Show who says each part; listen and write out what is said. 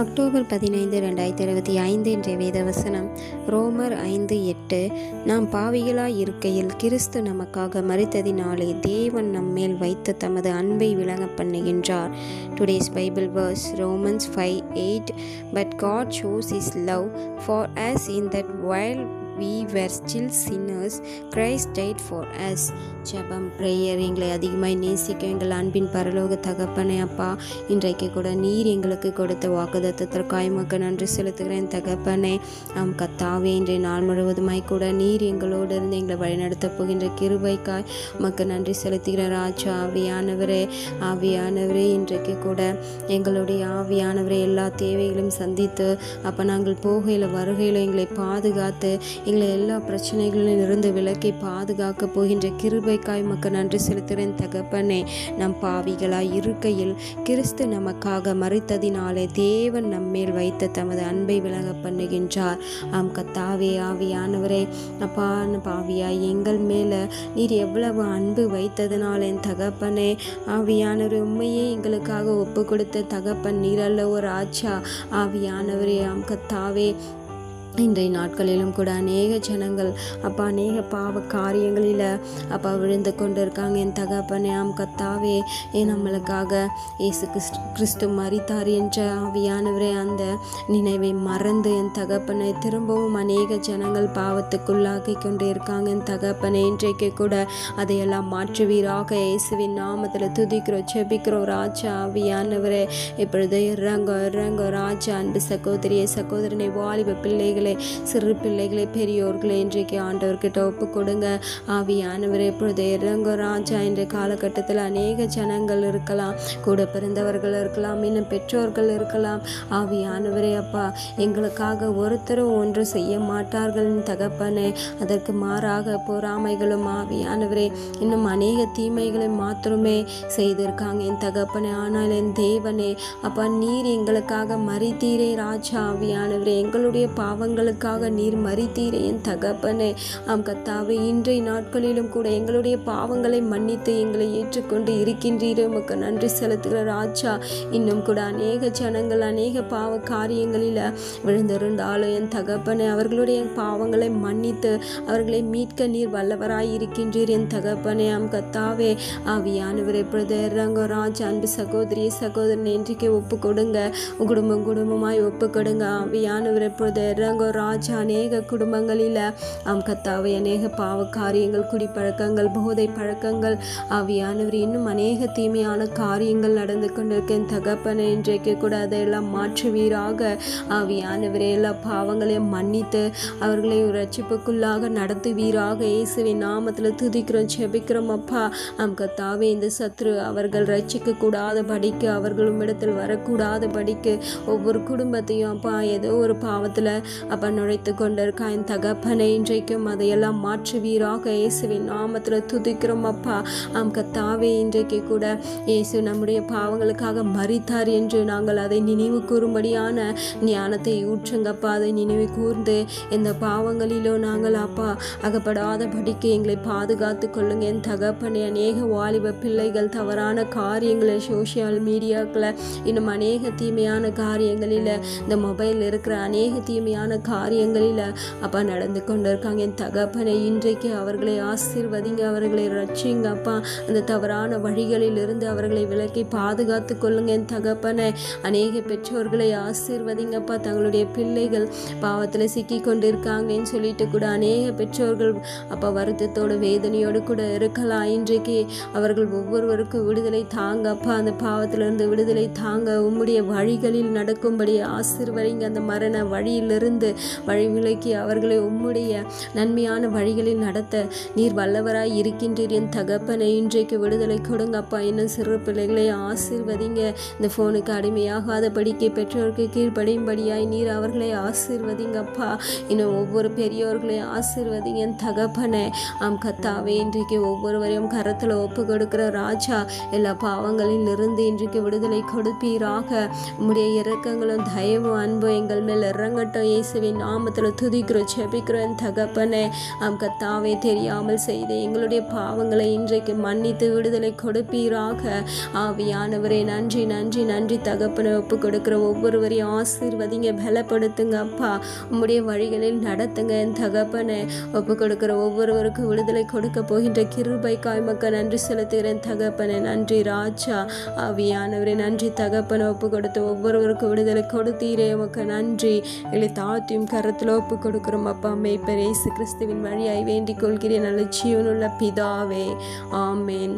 Speaker 1: October 15, 2025 இன்றைய வேத வசனம் ரோமர் 5:8. நாம் பாவிகளாய் இருக்கையில் கிறிஸ்து நமக்காக மரித்ததினாலே தேவன் நம்மேல் வைத்த தமது அன்பை விளங்க பண்ணுகின்றார். Today's Bible verse Romans 5:8. But God shows his love for us in that while we were still sinners, Christ died for us. ஜெபம் பிரேயர். எங்களை அதிகமாய் நேசிக்க எங்கள் அன்பின் பரலோக தகப்பனே அப்பா, இன்றைக்கு கூட நீர் எங்களுக்கு கொடுத்த வாக்குத்தத்தத்திற்காய் உமக்கு நன்றி செலுத்துகிறேன் தகப்பனே. கர்த்தாவே, இன்றைய நாள் முழுவதுமாய் கூட நீர் எங்களோடு இருந்து எங்களை வழிநடத்த போகின்ற கிருபைக்காய் உமக்கு நன்றி செலுத்துகிற ராஜா. ஆவியானவரே இன்றைக்கு கூட எங்களுடைய ஆவியானவரை எல்லா தேவைகளையும் சந்தித்து அப்போ நாங்கள் போகையில் வருகையில் எங்களை பாதுகாத்து எங்களை எல்லா பிரச்சனைகளிலும் இருந்து விலக்கி பாதுகாக்க போகின்ற கிருபைக்காய் உமக்கு நன்றி செலுத்துகிறேன் தகப்பனே. நம் பாவிகளாய் இருக்கையில் கிறிஸ்து நமக்காக மரித்ததினாலே தேவன் நம்மேல் வைத்த தமது அன்பை விளங்க பண்ணுகின்றார். கர்த்தாவே, ஆவியானவரே அப்பா, பாவியாய் எங்கள் மேலே நீர் எவ்வளவு அன்பு வைத்ததினால் என் தகப்பனே, ஆவியானவர் உண்மையே எங்களுக்காக ஒப்பு கொடுத்த தகப்பன் நீர் அல்லவோ ராஜா. ஆவியானவரே கர்த்தாவே, இன்றைய நாட்களிலும் கூட அநேக ஜனங்கள் அப்பா அநேக பாவ காரியங்களில் அப்பா விழுந்து கொண்டு இருக்காங்க என் தகப்பனே. கர்த்தாவே, நம்மளுக்காக இயேசு கிறிஸ்து மரித்தார் என்ற ஆவியானவரே அந்த நினைவை மறந்து என் தகப்பனை திரும்பவும் அநேக ஜனங்கள் பாவத்துக்குள்ளாக்கி கொண்டு இருக்காங்க என் தகப்பனை. இன்றைக்கு கூட அதையெல்லாம் மாற்றுவீராக இயேசுவின் நாமத்தில் துதிக்கிறோம் செபிக்கிறோம் ராஜா. ஆவியானவரே இப்பொழுது இறங்க ராஜா. அன்பு சகோதரனை வாலிப பிள்ளைகள் சிறு பிள்ளைகளை பெரியோர்களை இன்றைக்கு ஆண்டவர்கிட்ட ஒப்பு கொடுங்க. ஆவியானவரே இப்பொழுது இறங்க ராஜா. இன்றைய காலகட்டத்தில் அநேக ஜனங்கள் இருக்கலாம், கூட பிறந்தவர்கள் இருக்கலாம், இன்னும் பெற்றோர்கள் இருக்கலாம். ஆவியானவரே அப்பா, எங்களுக்காக ஒருத்தரும் ஒன்று செய்ய மாட்டார்கள் தகப்பனே. அதற்கு மாறாக பொறாமைகளும் ஆவியானவரே இன்னும் அநேக தீமைகளை மாத்திரமே செய்திருக்காங்க என் தகப்பனே. ஆனால் என் தேவனே அப்பா, நீர் எங்களுக்காக மரித்தீரே ராஜா. ஆவியானவரே எங்களுடைய பாவங்களுக்காக நீர் மரித்தீரே என் தகப்பனே. கர்த்தாவே, இன்றைய நாட்களிலும் கூட எங்களுடைய பாவங்களை மன்னித்து எங்களை ஏற்றுக்கொண்டு இருக்கின்றீரே, உமக்கு நன்றி செலுத்துகிற ராஜா. இன்னும் கூட அநேக ஜனங்கள் அநேக பாவ காரியங்களில் விழுந்திருந்தாலும் என் தகப்பனே அவர்களுடைய பாவங்களை மன்னித்து அவர்களை மீட்க நீர் வல்லவராய் இருக்கின்றீர் என் தகப்பனே. கர்த்தாவே, ஆவியானவரை இப்பொழுது இறங்க ராஜா. அன்பு சகோதரனை இன்றைக்கு ஒப்பு கொடுங்க, குடும்பமாய் ஒப்பு கொடுங்க. ஆவியானவரை இப்பொழுது இறங்க ராஜா. அநேக குடும்பங்களில் கர்த்தாவே அநேக பாவ காரியங்கள், குடிப்பழக்கங்கள், போதை பழக்கங்கள், ஆவியானவர் இன்னும் அநேக தீமையான காரியங்கள் நடந்து கொண்டிருக்கேன் தகப்பனே. இன்றைக்கு கூட அதையெல்லாம் மாற்றுவீராக. ஆவியானவரே எல்லா பாவங்களையும் மன்னித்து அவர்களை ரட்சிப்புக்குள்ளாக நடத்துவீராக. இயேசுவின் நாமத்தில் துதிக்கிறோம் செபிக்கிறோம் அப்பா. கர்த்தாவே, இந்த சத்ரு அவர்கள் ரட்சிக்க கூடாத படிக்கு, அவர்களும் இடத்தில் வரக்கூடாத படிக்கு ஒவ்வொரு குடும்பத்தையும் அப்பா ஏதோ ஒரு பாவத்தில் அப்பா நுழைத்து கொண்டிருக்கா என் தகப்பனை. இன்றைக்கும் அதையெல்லாம் மாற்றுவீராக. இயேசுவின் நாமத்தில் துதிக்கிறோம் அப்பா. கர்த்தாவே, இன்றைக்கு கூட இயேசு நம்முடைய பாவங்களுக்காக மரித்தார் என்று நாங்கள் அதை நினைவு கூறும்படியான ஞானத்தை ஊற்றுங்கப்பா. அதை நினைவு கூர்ந்து இந்த பாவங்களிலோ நாங்கள் அப்பா அகப்படாத படிக்க எங்களை பாதுகாத்து கொள்ளுங்க என் தகப்பனை. அநேக வாலிப பிள்ளைகள் தவறான காரியங்களை, சோசியல் மீடியாக்களை, இன்னும் அநேக தீமையான காரியங்களில், இந்த மொபைலில் இருக்கிற அநேக தீமையான காரியங்களில் அப்பா நடந்து கொண்டு இருக்காங்க என் தகப்பனை. இன்றைக்கு அவர்களை ஆசீர்வதிங்க, அவர்களை ரட்சிங்க அப்பா. அந்த தவறான வழிகளில் இருந்து அவர்களை விலக்கி பாதுகாத்து கொள்ளுங்க என் தகப்பனை. அநேக பெற்றோர்களை ஆசீர்வதிங்கப்பா. தங்களுடைய பிள்ளைகள் பாவத்தில் சிக்கி கொண்டு இருக்காங்கன்னு சொல்லிட்டு கூட அநேக பெற்றோர்கள் அப்பா வருத்தத்தோடு வேதனையோடு கூட இருக்கலாம். இன்றைக்கு அவர்கள் ஒவ்வொருவருக்கும் விடுதலை தாங்கப்பா. அந்த பாவத்திலிருந்து விடுதலை தாங்க உம்முடைய வழிகளில் நடக்கும்படி ஆசீர்வதிங்க. அந்த மரண வழியிலிருந்து வழி விலக்கி அவர்களை உம்முடைய நன்மையான வழிகளில் நடத்த நீர் வல்லவராய் இருக்கின்றீர் என் தகப்பனை. இன்றைக்கு விடுதலை கொடுங்கப்பா. இன்னும் சிறு பிள்ளைகளை ஆசீர்வதிங்க. இந்த ஃபோனுக்கு அடிமையாகாத படிக்க பெற்றோருக்கு கீழ்ப்படியும்படியாய் நீர் அவர்களை ஆசீர்வதிங்கப்பா. இன்னும் ஒவ்வொரு பெரியோர்களையும் ஆசீர்வதிங்க என் தகப்பனை. கர்த்தாவே, இன்றைக்கு ஒவ்வொருவரையும் கரத்தில் ஒப்பு கொடுக்கிற ராஜா. எல்லா பாவங்களில் இருந்து இன்றைக்கு விடுதலை கொடுப்பீராக. உம்முடைய இரக்கங்களும் தயவும் அன்பும் எங்கள் மேல் இறங்கட்டும் இயேசு கிறிஸ்துவின் நாமத்தில் துதிக்கிறோம், செபிக்கிறோம் தகப்பனே. கர்த்தாவே, தெரியாமல் செய்த எங்களுடைய பாவங்களை இன்றைக்கு மன்னித்து விடுதலை கொடுப்பீராக. ஆவியானவரே, நன்றி நன்றி நன்றி தகப்பனை. ஒப்பு கொடுக்கிற ஒவ்வொருவரையும் ஆசீர்வதிங்க, பலப்படுத்துங்க அப்பா. உம்முடைய வழிகளில் நடத்துங்க என் தகப்பனை. ஒப்பு கொடுக்கிற ஒவ்வொருவருக்கும் விடுதலை கொடுக்க போகின்ற கிருபைக்காய் மக்கள் நன்றி செலுத்துகிறேன் தகப்பனை. நன்றி ராஜா. ஆவியானவரே, நன்றி தகப்பனை. ஒப்பு கொடுத்த ஒவ்வொருவருக்கும் விடுதலை கொடுத்தீரே, உமக்கு நன்றி. எங்களை தாழ்த்தியும் கரத்தில் ஒப்பு கொடுக்கிறோம் அப்பா. மேய்ப்பர் இயேசு கிறிஸ்துவின் வழியாய் வேண்டிக் கொள்கிறேன் நல்ல ஜீவனுள்ள பிதாவே, ஆமேன்.